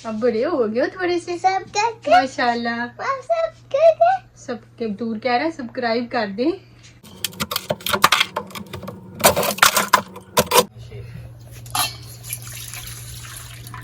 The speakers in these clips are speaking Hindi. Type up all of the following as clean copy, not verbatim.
अब बड़े हो गए हो थोड़े से सब कर माशाल्लाह। सब कर सबके दूर कह रहा है सब्सक्राइब कर दें।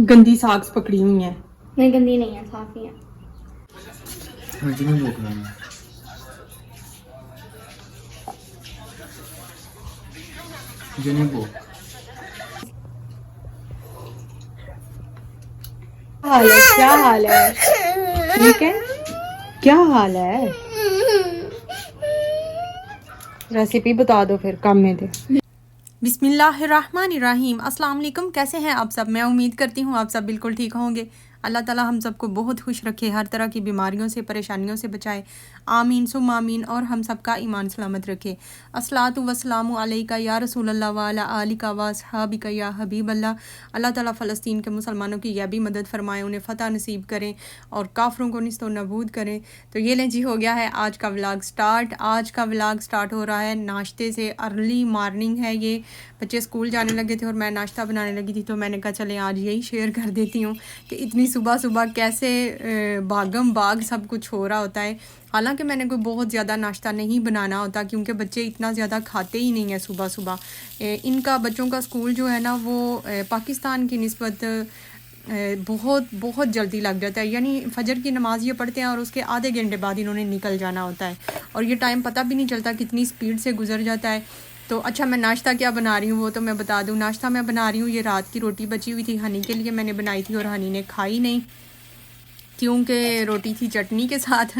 गंदी साग्स पकड़ी हुई है। नहीं गंदी नहीं है, साफ ही है। मुझे नहीं भूख लगी। मुझे नहीं भूख। हाल है, क्या हाल है? ठीक है, क्या हाल है? रेसिपी बता दो फिर, काम में थे। बिस्मिल्लाहिर्रहमानिर्रहीम। अस्सलाम वालेकुम। कैसे हैं आप सब? मैं उम्मीद करती हूँ आप सब बिल्कुल ठीक होंगे। अल्लाह ताला हम सबको बहुत खुश रखे, हर तरह की बीमारियों से परेशानियों से बचाए, आमीन सुम आमीन, और हम सबका ईमान सलामत रखे। अस्सलातु वस्सलामु अलैका या रसूल अल्लाह व अला आलिका व अस्हाबिका या हबीब अल्लाह। अल्लाह ताला फ़लस्तीन के मुसलमानों की यह भी मदद फरमाए, उन्हें फ़तह नसीब करें और काफरों को निस्तो नबूद करें। तो ये लें जी, हो गया है आज का व्लॉग स्टार्ट। आज का व्लॉग स्टार्ट हो रहा है नाश्ते से। अर्ली मॉर्निंग है ये, बच्चे स्कूल जाने लगे थे और मैं नाश्ता बनाने लगी थी, तो मैंने कहा चलें आज यही शेयर कर देती हूँ कि इतनी सुबह सुबह कैसे भागम भाग सब कुछ हो रहा होता है। हालांकि मैंने कोई बहुत ज़्यादा नाश्ता नहीं बनाना होता, क्योंकि बच्चे इतना ज़्यादा खाते ही नहीं हैं सुबह सुबह। इनका बच्चों का स्कूल जो है ना, वो पाकिस्तान की निस्बत बहुत बहुत जल्दी लग जाता है। यानी फजर की नमाज़ ये पढ़ते हैं और उसके आधे घंटे बाद इन्होंने निकल जाना होता है, और ये टाइम पता भी नहीं चलता कितनी स्पीड से गुजर जाता है। तो अच्छा, मैं नाश्ता क्या बना रही हूँ वो तो मैं बता दूँ। नाश्ता मैं बना रही हूँ, ये रात की रोटी बची हुई थी, हनी के लिए मैंने बनाई थी और हनी ने खाई नहीं, क्योंकि रोटी थी चटनी के साथ।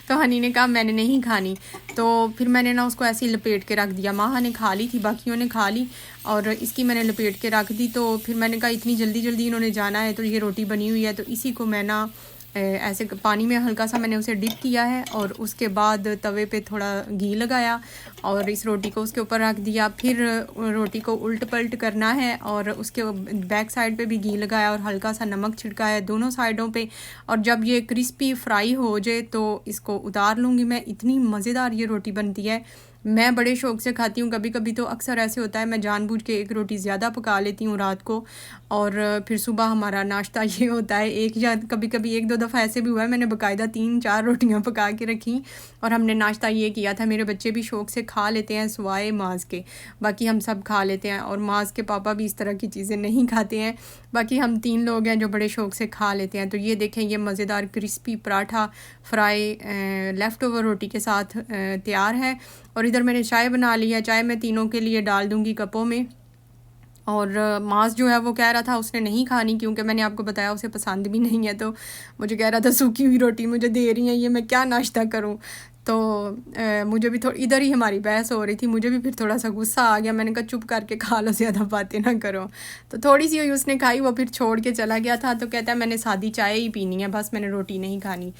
तो हनी ने कहा मैंने नहीं खानी, तो फिर मैंने ना उसको ऐसे ही लपेट के रख दिया। माहा ने खा ली थी, बाकियों ने खा ली, और इसकी मैंने लपेट के रख दी। तो फिर मैंने कहा इतनी जल्दी जल्दी इन्होंने जाना है, तो ये रोटी बनी हुई है, तो इसी को मैं ना ऐसे पानी में हल्का सा मैंने उसे डिप किया है, और उसके बाद तवे पे थोड़ा घी लगाया और इस रोटी को उसके ऊपर रख दिया। फिर रोटी को उल्ट पलट करना है, और उसके बैक साइड पे भी घी लगाया और हल्का सा नमक छिड़का है दोनों साइडों पे। और जब ये क्रिस्पी फ्राई हो जाए तो इसको उतार लूँगी मैं। इतनी मज़ेदार ये रोटी बनती है, मैं बड़े शौक़ से खाती हूँ। कभी कभी तो अक्सर ऐसे होता है मैं जानबूझ के एक रोटी ज़्यादा पका लेती हूँ रात को, और फिर सुबह हमारा नाश्ता ये होता है एक, या कभी कभी एक दो दफ़ा ऐसे भी हुआ है मैंने बाकायदा 3-4 रोटियाँ पका के रखी और हमने नाश्ता ये किया था। मेरे बच्चे भी शौक़ से खा लेते हैं सिवाय माज़ के, बाकी हम सब खा लेते हैं, और माज़ के पापा भी इस तरह की चीज़ें नहीं खाते हैं। बाकी हम 3 लोग हैं जो बड़े शौक़ से खा लेते हैं। तो ये देखें, ये मज़ेदार crispy paratha fry leftover रोटी के साथ तैयार है। और इधर मैंने चाय बना ली है, चाय मैं तीनों के लिए डाल दूँगी कपों में। और मास जो है वो कह रहा था उसने नहीं खानी, क्योंकि मैंने आपको बताया उसे पसंद भी नहीं है, तो मुझे कह रहा था सूखी हुई रोटी मुझे दे रही हैं, ये मैं क्या नाश्ता करूं। तो मुझे भी थोड़ी, इधर ही हमारी बहस हो रही थी, मुझे भी फिर थोड़ा सा गुस्सा आ गया। मैंने कहा चुप करके खा लो, ज़्यादा बातें ना करो। तो थोड़ी सी हुई उसने खाई, वो फिर छोड़ के चला गया था। तो कहता है मैंने सादी चाय ही पीनी है, बस मैंने रोटी नहीं खानी।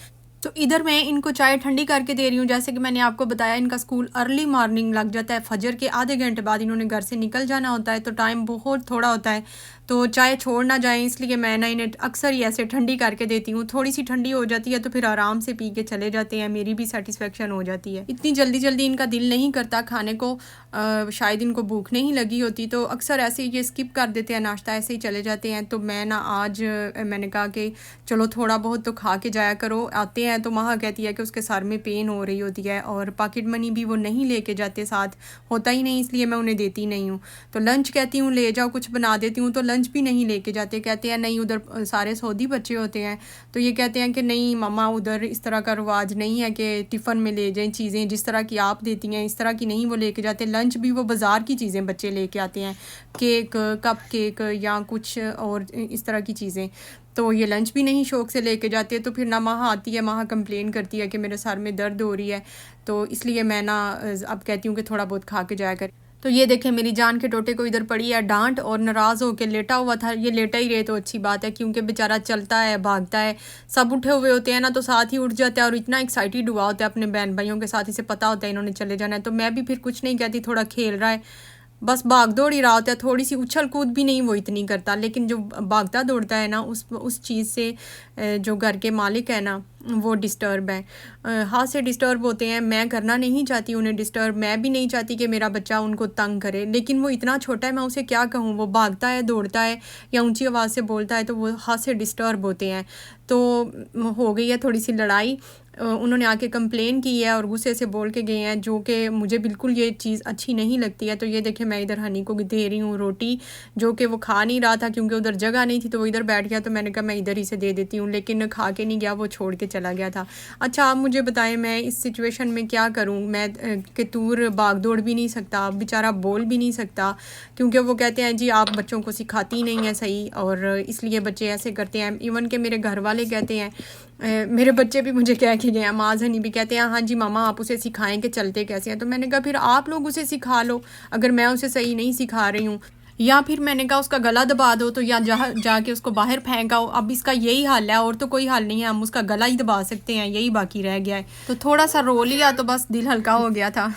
तो इधर मैं इनको चाय ठंडी करके दे रही हूँ। जैसे कि मैंने आपको बताया इनका स्कूल अर्ली मॉर्निंग लग जाता है, फजर के आधे घंटे बाद इन्होंने घर से निकल जाना होता है, तो टाइम बहुत थोड़ा होता है, तो चाय छोड़ ना जाए इसलिए मैं ना इन्हें अक्सर ही ऐसे ठंडी करके देती हूँ। थोड़ी सी ठंडी हो जाती है तो फिर आराम से पी के चले जाते हैं, मेरी भी सेटिस्फेक्शन हो जाती है। इतनी जल्दी जल्दी इनका दिल नहीं करता खाने को, शायद इनको भूख नहीं लगी होती, तो अक्सर ऐसे ही ये स्किप कर देते हैं नाश्ता, ऐसे ही चले जाते हैं। तो मैं ना आज मैंने कहा कि चलो थोड़ा बहुत तो खा के जाया करो। आते हैं तो माँ कहती है कि उसके सर में पेन हो रही होती है, और पॉकेट मनी भी वो नहीं लेके जाते, साथ होता ही नहीं, इसलिए मैं उन्हें देती नहीं हूँ। तो लंच कहती हूँ ले जाओ, कुछ बना देती हूँ, तो लंच भी नहीं लेके जाते। कहते हैं नहीं, उधर सारे सऊदी बच्चे होते हैं, तो ये कहते हैं कि नहीं मम्मा उधर इस तरह का रिवाज नहीं है कि टिफ़न में ले जाएं चीज़ें, जिस तरह की आप देती हैं इस तरह की नहीं वो लेके जाते। लंच भी वो बाज़ार की चीज़ें बच्चे लेके आते हैं, केक, कप केक या कुछ और इस तरह की चीज़ें, तो ये लंच भी नहीं शौक़ से लेके जाते। तो फिर ना माँ आती है, माँ कंप्लेन करती है कि मेरे सर में दर्द हो रही है, तो इसलिए मैं ना अब कहती हूँ कि थोड़ा बहुत खा के जाया कर। तो ये देखें मेरी जान के टोटे को इधर पड़ी है डांट, और नाराज़ होकर लेटा हुआ था। ये लेटा ही रहे तो अच्छी बात है, क्योंकि बेचारा चलता है भागता है, सब उठे हुए होते हैं ना तो साथ ही उठ जाता है, और इतना एक्साइटेड हुआ होता है अपने बहन भाइयों के साथ, इसे पता होता है इन्होंने चले जाना है। तो मैं भी फिर कुछ नहीं कहती, थोड़ा खेल रहा है बस भाग दौड़ ही रहा होता है, थोड़ी सी उछल कूद भी नहीं वो इतनी करता। लेकिन जो भागता दौड़ता है ना, उस चीज़ से जो घर के मालिक है ना वो डिस्टर्ब है, हाथ से डिस्टर्ब होते हैं। मैं करना नहीं चाहती उन्हें डिस्टर्ब, मैं भी नहीं चाहती कि मेरा बच्चा उनको तंग करे, लेकिन वो इतना छोटा है, मैं उसे क्या कहूँ। वो भागता है, दौड़ता है या ऊंची आवाज़ से बोलता है तो वो हाथ से डिस्टर्ब होते हैं। तो हो गई है थोड़ी सी लड़ाई, उन्होंने आके कंप्लेन की है और गुस्से से बोल के गए हैं, जो कि मुझे बिल्कुल ये चीज़ अच्छी नहीं लगती है। तो ये देखें, मैं इधर हनी को दे रही हूँ रोटी, जो कि वो खा नहीं रहा था क्योंकि उधर जगह नहीं थी, तो वो इधर बैठ गया। तो मैंने कहा मैं इधर ही से दे देती हूँ, लेकिन खा के नहीं गया, वो छोड़ के चला गया था। अच्छा, आप मुझे बताएं मैं इस सिचुएशन में क्या करूँ। मैं कि तूर भाग दौड़ भी नहीं सकता, बेचारा बोल भी नहीं सकता, क्योंकि वो कहते हैं जी आप बच्चों को सिखाती नहीं है सही, और इसलिए बच्चे ऐसे करते हैं। इवन के मेरे घर वाले कहते हैं, मेरे बच्चे भी मुझे कह के गए हैं, माज हनी भी कहते हैं हाँ जी मामा आप उसे सिखाएं कि चलते कैसे हैं। तो मैंने कहा फिर आप लोग उसे सिखा लो, अगर मैं उसे सही नहीं सिखा रही हूँ। या फिर मैंने कहा उसका गला दबा दो, तो या जहाँ जाके उसको बाहर फेंकाओ। अब इसका यही हाल है और तो कोई हाल नहीं है, हम उसका गला ही दबा सकते हैं, यही बाकी रह गया है। तो थोड़ा सा रो लिया तो बस दिल हल्का हो गया था।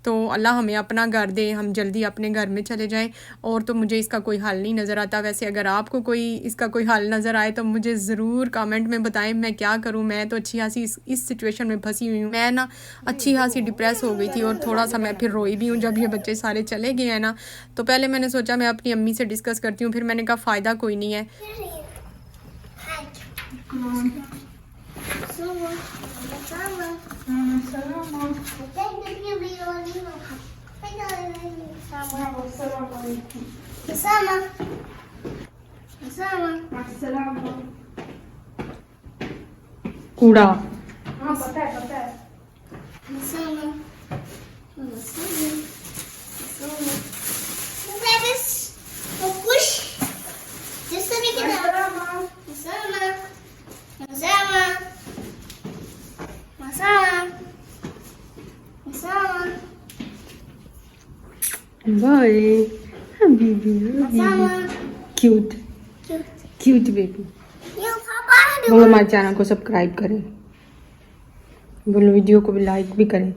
तो अल्लाह हमें अपना घर दे, हम जल्दी अपने घर में चले जाएं। और तो मुझे इसका कोई हल नहीं नज़र आता। वैसे अगर आपको कोई इसका कोई हल नज़र आए तो मुझे ज़रूर कमेंट में बताएं, मैं क्या करूं। मैं तो अच्छी खासी इस सिचुएशन में फंसी हुई हूँ। मैं ना अच्छी खासी डिप्रेस हो गई थी और थोड़ा सा मैं फिर रोई भी हूँ जब ये बच्चे सारे चले गए हैं ना। तो पहले मैंने सोचा मैं अपनी अम्मी से डिस्कस करती हूँ, फिर मैंने कहा फ़ायदा कोई नहीं है। कूड़ा हाँ पता है बाय हबीबी, क्यूट क्यूट बेबी। बोलो हमारे चैनल को सब्सक्राइब करें, बोलो वीडियो को भी लाइक भी करें।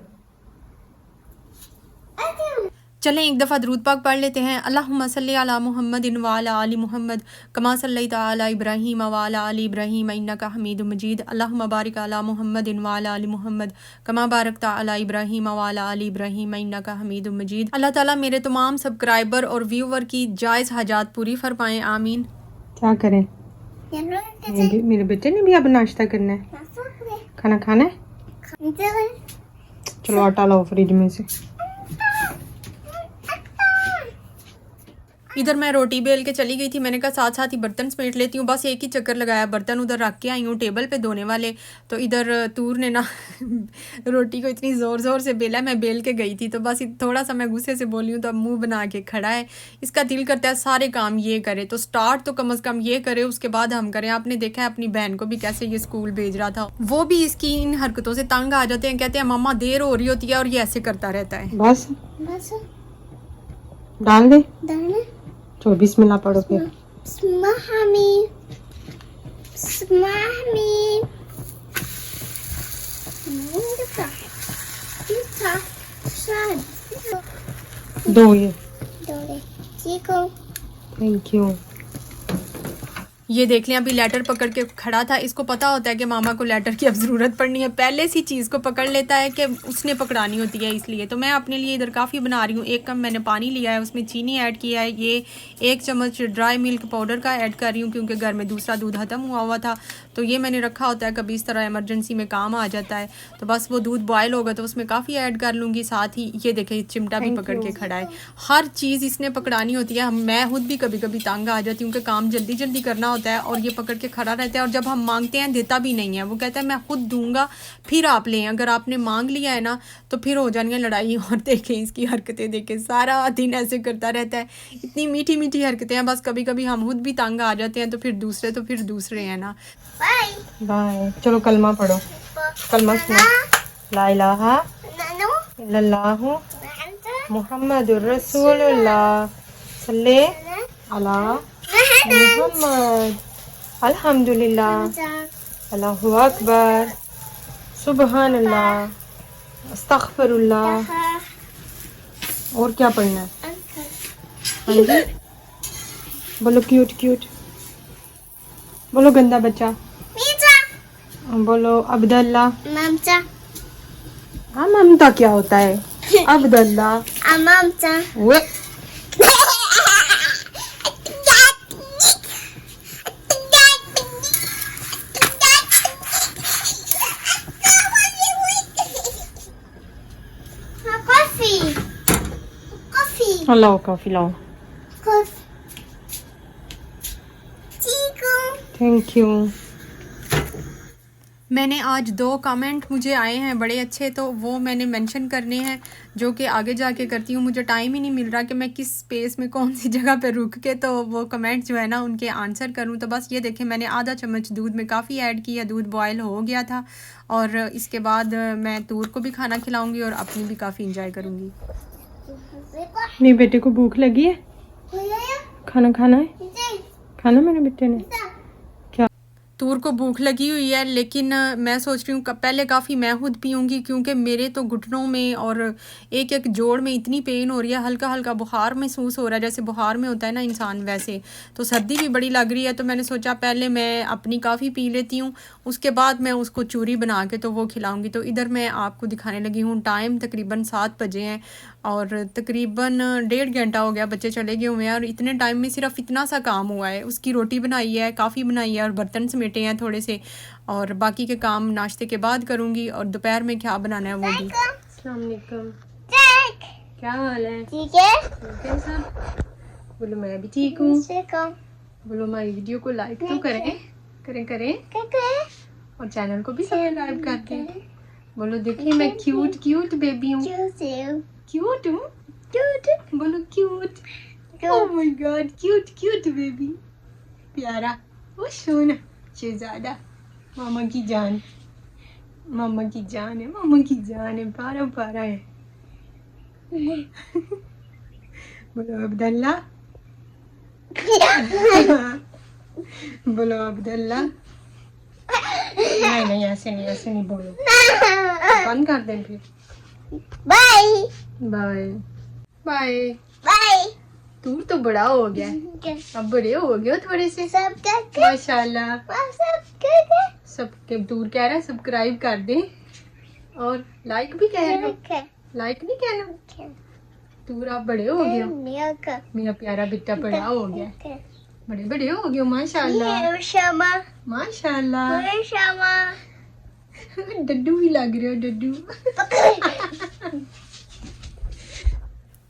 चलें एक दफ़ा दरूद पाक पढ़ लेते हैं। अल्लाहुम्मा सल्ली अला मुहम्मदिन व अला आलि मुहम्मद कमा सल्लैता अला इब्राहीम व अला आलि इब्राहीम इन्नका हमीदुम मजीद। अल्लाहुम्मा बारिक अला मुहम्मदिन व अला आलि मुहम्मद कमा बारकता अला इब्राहीम व अला आलि इब्राहीम इन्नका हमीदुम मजीद। अल्लाह ताला मेरे तमाम सब्सक्राइबर और व्यूवर की जायज़ हाजात पूरी फरमाएं, आमीन। क्या करें, मेरे बच्चे ने भी अब नाश्ता करना है, खाना खाना है। चलो आटा लाओ फ्रिज में से। इधर मैं रोटी बेल के चली गई थी, मैंने कहा साथ साथ ही बर्तन समेट लेती हूँ। बस एक ही चक्कर लगाया, बर्तन उधर रख के आई हूँ टेबल पे धोने वाले। तो इधर तूर ने ना रोटी को इतनी ज़ोर ज़ोर से बेला, मैं बेल के गई थी तो बस थोड़ा सा मैं गुस्से से बोली हूँ तो अब मुंह बना के खड़ा है। इसका दिल करता है सारे काम ये करे, तो स्टार्ट तो कम अज़ कम ये करे, उसके बाद हम करें। आपने देखा है अपनी बहन को भी कैसे ये स्कूल भेज रहा था, वो भी इसकी इन हरकतों से तंग आ जाते हैं, कहते हैं मम्मा देर हो रही होती है और ये ऐसे करता रहता है। बस डाल दे, चलो बिस्मिल्लाह पढ़ो फिर। दो ये थैंक यू। ये देख लें अभी लेटर पकड़ के खड़ा था, इसको पता होता है कि मामा को लेटर की अब ज़रूरत पड़नी है, पहले सी चीज़ को पकड़ लेता है कि उसने पकड़ानी होती है। इसलिए तो मैं अपने लिए इधर काफ़ी बना रही हूँ। 1 कप मैंने पानी लिया है, उसमें चीनी ऐड किया है, ये 1 चम्मच ड्राई मिल्क पाउडर का ऐड कर रही हूँ क्योंकि घर में दूसरा दूध ख़त्म हुआ था। तो ये मैंने रखा होता है, कभी इस तरह इमरजेंसी में काम आ जाता है। तो बस वो दूध बॉयल होगा तो उसमें काफ़ी ऐड कर लूँगी। साथ ही ये देखें चिमटा भी पकड़ के खड़ा है, हर चीज़ इसने पकड़ानी होती है। मैं खुद भी कभी कभी तंग आ जाती हूँ कि काम जल्दी जल्दी करना होता है और ये पकड़ के खड़ा रहता है। और जब हम मांगते हैं देता भी नहीं है, वो कहता है मैं खुद दूंगा फिर आप लें। अगर आपने मांग लिया है ना तो फिर हो जानी है लड़ाई। और देखें इसकी हरकतें, देखें सारा दिन ऐसे करता रहता है, इतनी मीठी मीठी हरकतें हैं। बस कभी कभी हम खुद भी तंग आ जाते हैं तो फिर दूसरे हैं ना। बाय, चलो कलमा पढ़ो, कलमा सुना। ला इलाहा इल्लल्लाहु मुहम्मदुर रसूलुल्लाह सल्ले अला मुहम्मद अल्हम्दुलिल्लाह अल्लाहु अकबर सुबहानल्लाह अस्तगफिरुल्लाह और क्या पढ़ना है? हाँ जी, बोलो क्यूट क्यूट, बोलो गंदा बच्चा, बोलो अब्दुल्ला। ममता हाँ, ममता क्या होता है? अब्दुल्ला। ममता वो कॉफी कॉफी लाओ कॉफी लाओ। Thank you. मैंने आज 2 कमेंट मुझे आए हैं बड़े अच्छे, तो वो मैंने मेंशन करने हैं, जो कि आगे जाके करती हूँ। मुझे टाइम ही नहीं मिल रहा कि मैं किस स्पेस में कौन सी जगह पे रुक के तो वो कमेंट जो है ना उनके आंसर करूँ। तो बस ये देखें, मैंने आधा चम्मच दूध में काफ़ी ऐड किया, दूध बॉयल हो गया था, और इसके बाद मैं तूर को भी खाना खिलाऊँगी और अपनी भी काफ़ी इंजॉय करूँगी। नहीं, बेटे को भूख लगी है, खाना खाना है, खाना मेरे बेटे ने। तूर को भूख लगी हुई है, लेकिन मैं सोच रही हूँ पहले काफ़ी मैं खुद पीऊँगी, क्योंकि मेरे तो घुटनों में और एक एक जोड़ में इतनी पेन हो रही है, हल्का हल्का बुखार महसूस हो रहा है, जैसे बुखार में होता है ना इंसान, वैसे तो सर्दी भी बड़ी लग रही है। तो मैंने सोचा पहले मैं अपनी काफ़ी पी लेती हूँ, उसके बाद मैं उसको चूरी बना के तो वो खिलाऊँगी। तो इधर मैं आपको दिखाने लगी हूँ, टाइम तकरीबन 7 बजे हैं और तकरीबन 1.5 घंटा हो गया बच्चे चले गए हुए हैं, और इतने टाइम में सिर्फ इतना सा काम हुआ है। उसकी रोटी बनाई है, काफ़ी बनाई है, और बर्तन समेटे हैं थोड़े से, और बाकी के काम नाश्ते के बाद करूँगी। और दोपहर में क्या बनाना है वो भी। अस्सलाम वालेकुम, क्या हाल है? ठीक है ठीक है सब? बोलो मैं भी ठीक हूँ। बोलो हमारी वीडियो को लाइक तो करें करें करें, और चैनल को भी सब्सक्राइब कर दें। बोलो देखिए मैं क्यूट क्यूट बेबी हूँ, क्यूट हूँ, क्यूट, बोलो cute. Oh my God, cute cute baby, प्यारा, वो सोना शहजादा, मामा की जान, मामा की जान है, मामा की जान है, प्यारा प्यारा है। बोलो अब्दुल्ला, बोलो अब्दुल्ला। नहीं नहीं, ऐसे नहीं बोलो, बंद कर दें फिर। Bye bye bye. बाय तू तो बड़ा हो गया, अब बड़े हो गए हो थोड़े से, माशाल्लाह। सबके दूर कह रहा है सब्सक्राइब कर दे, और लाइक भी कह रहे हो, लाइक नहीं कहना। दूर आप बड़े हो गए हो, मेरा प्यारा बेटा बड़ा हो गया, बड़े बड़े हो गए हो, माशाल्लाह माशाल्लाह। डड्डू भी लग रहे हो, डड्डू।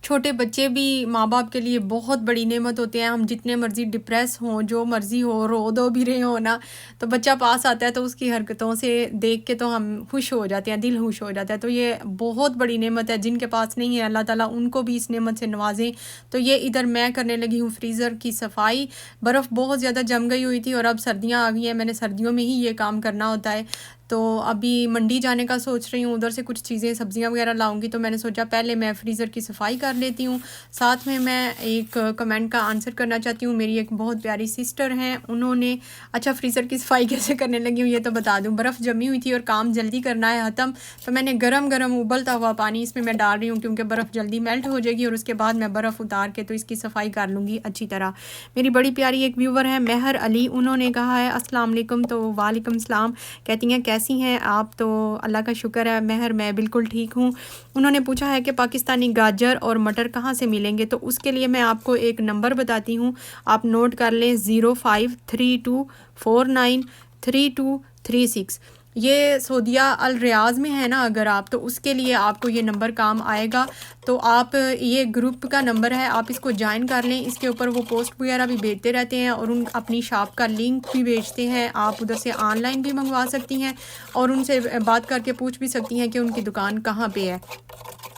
छोटे बच्चे भी माँ बाप के लिए बहुत बड़ी नेमत होते हैं। हम जितने मर्जी डिप्रेस हों, जो मर्जी हो, रो दो भी रहे हो ना, तो बच्चा पास आता है तो उसकी हरकतों से देख के तो हम खुश हो जाते हैं, दिल खुश हो जाता है। तो ये बहुत बड़ी नेमत है, जिनके पास नहीं है अल्लाह ताला उनको भी इस नेमत से नवाजें। तो ये इधर मैं करने लगी हूँ फ्रीज़र की सफाई। बर्फ़ बहुत ज़्यादा जम गई हुई थी, और अब सर्दियाँ आ गई हैं, मैंने सर्दियों में ही ये काम करना होता है। तो अभी मंडी जाने का सोच रही हूँ, उधर से कुछ चीज़ें सब्जियां वगैरह लाऊंगी, तो मैंने सोचा पहले मैं फ्रीज़र की सफाई कर लेती हूँ। साथ में मैं एक कमेंट का आंसर करना चाहती हूँ। मेरी एक बहुत प्यारी सिस्टर हैं, उन्होंने, अच्छा फ्रीज़र की सफाई कैसे करने लगी हूँ ये तो बता दूँ। बर्फ़ जमी हुई थी और काम जल्दी करना है ख़त्म, तो मैंने गरम गरम उबलता हुआ पानी इसमें मैं डाल रही हूँ, क्योंकि बर्फ़ जल्दी मेल्ट हो जाएगी, और उसके बाद मैं बर्फ़ उतार के तो इसकी सफाई कर लूँगी अच्छी तरह। मेरी बड़ी प्यारी एक व्यूवर है मेहर अली, उन्होंने कहा है अस्सलाम वालेकुम, तो वालेकुम सलाम। कहती हैं कैसी हैं आप? तो अल्लाह का शुक्र है मेहर, मैं बिल्कुल ठीक हूँ। उन्होंने पूछा है कि पाकिस्तानी गाजर और मटर कहाँ से मिलेंगे, तो उसके लिए मैं आपको एक नंबर बताती हूँ, आप नोट कर लें, 0532493236। ये सऊदिया अल रियाज में है ना अगर आप, तो उसके लिए आपको ये नंबर काम आएगा। तो आप, ये ग्रुप का नंबर है, आप इसको ज्वाइन कर लें। इसके ऊपर वो पोस्ट वगैरह भी भेजते रहते हैं, और उन अपनी शॉप का लिंक भी भेजते हैं। आप उधर से ऑनलाइन भी मंगवा सकती हैं, और उनसे बात करके पूछ भी सकती हैं कि उनकी दुकान कहाँ पे है।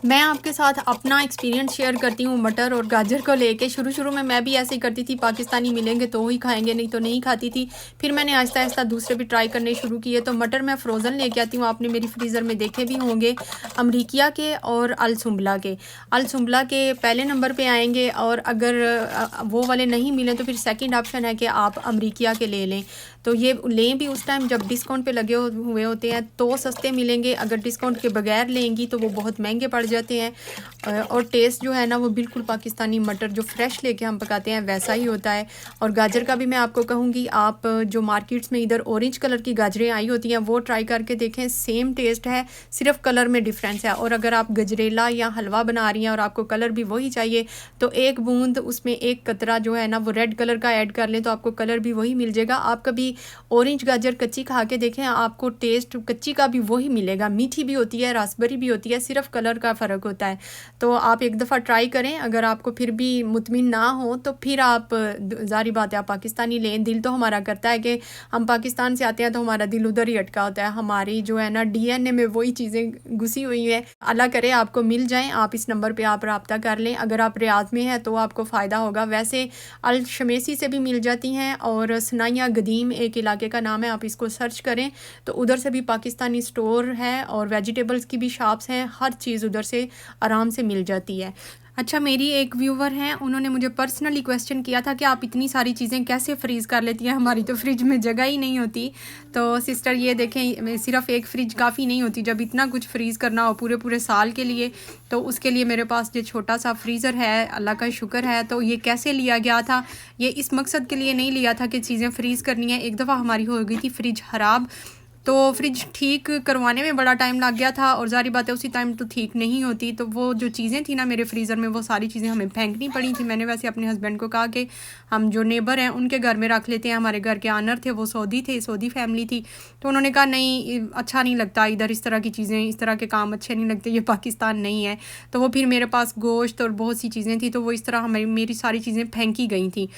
मैं आपके साथ अपना एक्सपीरियंस शेयर करती हूँ मटर और गाजर को लेके। शुरू में मैं भी ऐसे ही करती थी, पाकिस्तानी मिलेंगे तो ही खाएंगे, नहीं तो नहीं खाती थी। फिर मैंने आहिस्ता आहिस्ता दूसरे भी ट्राई करने शुरू किए। तो मटर मैं फ़्रोज़न लेके आती हूँ, आपने मेरी फ्रीज़र में देखे भी होंगे, अमरीकिया के और अल सुंबला के। अल सुंबला के पहले नंबर पे आएंगे, और अगर वो वाले नहीं मिले तो फिर सेकंड ऑप्शन है कि आप अमरीकिया के ले लें। तो ये लें भी उस टाइम जब डिस्काउंट पे लगे हुए होते हैं तो सस्ते मिलेंगे, अगर डिस्काउंट के बगैर लेंगी तो वो बहुत महंगे पड़ जाते हैं और टेस्ट जो है ना वो बिल्कुल पाकिस्तानी मटर जो फ्रेश लेके हम पकाते हैं वैसा ही होता है। और गाजर का भी मैं आपको कहूँगी, आप जो मार्केट्स में इधर ऑरेंज कलर की गाजरें आई होती हैं वो ट्राई करके देखें, सेम टेस्ट है, सिर्फ कलर में डिफरेंस है। और अगर आप गजरेला या हलवा बना रही हैं और आपको कलर भी वही चाहिए तो एक बूंद उसमें एक कतरा जो है ना वो रेड कलर का ऐड कर लें तो आपको कलर भी वही मिल जाएगा। आप कभी ऑरेंज गाजर कच्ची खा के देखें, आपको टेस्ट कच्ची का भी वही मिलेगा, मीठी भी होती है, रासबेरी भी होती है, सिर्फ कलर का फ़र्क होता है। तो आप एक दफ़ा ट्राई करें, अगर आपको फिर भी मुतमिन ना हो तो फिर आप ज़ाहिर बात है आप पाकिस्तानी लें। दिल तो हमारा करता है कि हम पाकिस्तान से आते हैं तो हमारा दिल उधर ही अटका होता है, हमारी जो है ना DNA में वही चीज़ें घुसी हुई है। अल्लाह करे आपको मिल जाएँ, आप इस नंबर पर आप रब्ता कर लें। अगर आप रियाद में हैं तो आपको फ़ायदा होगा, वैसे अल शमेसी से भी मिल जाती हैं और सनाया गदीम एक इलाके का नाम है, आप इसको सर्च करें तो उधर से भी पाकिस्तानी स्टोर है और वेजिटेबल्स की भी शॉप्स हैं, हर चीज़ उधर से आराम से मिल जाती है। अच्छा, मेरी एक व्यूवर हैं, उन्होंने मुझे पर्सनली क्वेश्चन किया था कि आप इतनी सारी चीज़ें कैसे फ्रीज़ कर लेती हैं, हमारी तो फ्रिज में जगह ही नहीं होती। तो सिस्टर ये देखें, सिर्फ एक फ़्रिज काफ़ी नहीं होती, जब इतना कुछ फ्रीज़ करना हो पूरे पूरे साल के लिए, तो उसके लिए मेरे पास ये छोटा सा फ्रीज़र है, अल्लाह का शुक्र है। तो ये कैसे लिया गया था, ये इस मकसद के लिए नहीं लिया था कि चीज़ें फ्रीज़ करनी है। एक दफ़ा हमारी हो गई थी फ्रिज ख़राब, तो फ्रिज ठीक करवाने में बड़ा टाइम लग गया था और ज़ाहिर बात है उसी टाइम तो ठीक नहीं होती, तो वो जो चीज़ें थी ना मेरे फ्रीज़र में वो सारी चीज़ें हमें फेंकनी पड़ी थी। मैंने वैसे अपने हस्बैंड को कहा कि हम जो नेबर हैं उनके घर में रख लेते हैं, हमारे घर के ऑनर थे, वो सऊदी थे, सऊदी फैमिली थी। तो उन्होंने कहा नहीं, अच्छा नहीं लगता इधर इस तरह की चीज़ें, इस तरह के काम अच्छे नहीं लगते, ये पाकिस्तान नहीं है। तो वो फिर मेरे पास गोश्त और बहुत सी चीज़ें थी, तो वो इस तरह मेरी सारी चीज़ें फेंकी गई थी।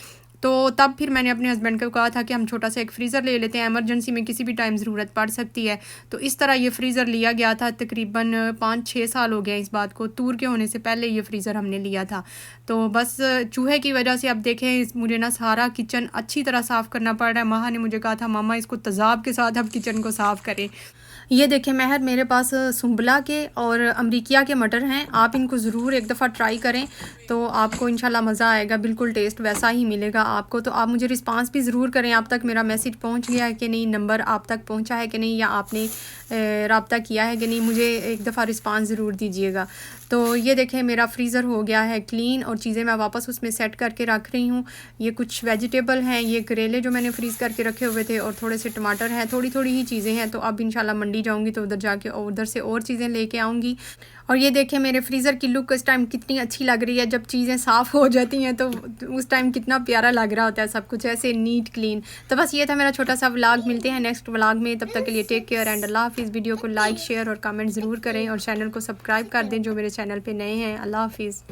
तो तब फिर मैंने अपने हस्बैंड को कहा था कि हम छोटा सा एक फ़्रीज़र ले लेते हैं, एमरजेंसी में किसी भी टाइम ज़रूरत पड़ सकती है। तो इस तरह ये फ़्रीज़र लिया गया था, तकरीबन 5-6 साल हो गए इस बात को, तूर के होने से पहले ये फ़्रीज़र हमने लिया था। तो बस चूहे की वजह से अब देखें मुझे ना सारा किचन अच्छी तरह साफ़ करना पड़ रहा है। माँ ने मुझे कहा था मामा इसको तेज़ाब के साथ अब किचन को साफ़ करें। ये देखें महर, मेरे पास सुंबला के और अमरीकिया के मटर हैं, आप इनको ज़रूर एक दफ़ा ट्राई करें तो आपको इंशाल्लाह मज़ा आएगा, बिल्कुल टेस्ट वैसा ही मिलेगा आपको। तो आप मुझे रिस्पांस भी ज़रूर करें, आप तक मेरा मैसेज पहुंच गया है कि नहीं, नंबर आप तक पहुंचा है कि नहीं, या आपने रब्ता किया है कि नहीं, मुझे एक दफ़ा रिस्पांस ज़रूर दीजिएगा। तो ये देखें मेरा फ्रीज़र हो गया है क्लीन और चीज़ें मैं वापस उसमें सेट करके रख रही हूँ। ये कुछ वेजिटेबल हैं, ये करेले जो मैंने फ्रीज़ करके रखे हुए थे और थोड़े से टमाटर हैं, थोड़ी थोड़ी ही चीज़ें हैं। तो अब इंशाल्लाह मंडी जाऊँगी तो उधर जाके और उधर से और चीज़ें लेके आऊँगी। और ये देखें मेरे फ्रीज़र की लुक इस टाइम कितनी अच्छी लग रही है, जब चीज़ें साफ़ हो जाती हैं तो उस टाइम कितना प्यारा लग रहा होता है, सब कुछ ऐसे नीट क्लीन। तो बस ये था मेरा छोटा सा व्लॉग, मिलते हैं नेक्स्ट व्लॉग में, तब तक के लिए टेक केयर एंड अल्लाह हाफिज़। वीडियो को लाइक शेयर और कमेंट ज़रूर करें और चैनल को सब्सक्राइब कर दें जो मेरे चैनल पे नए हैं। अल्लाह हाफिज़।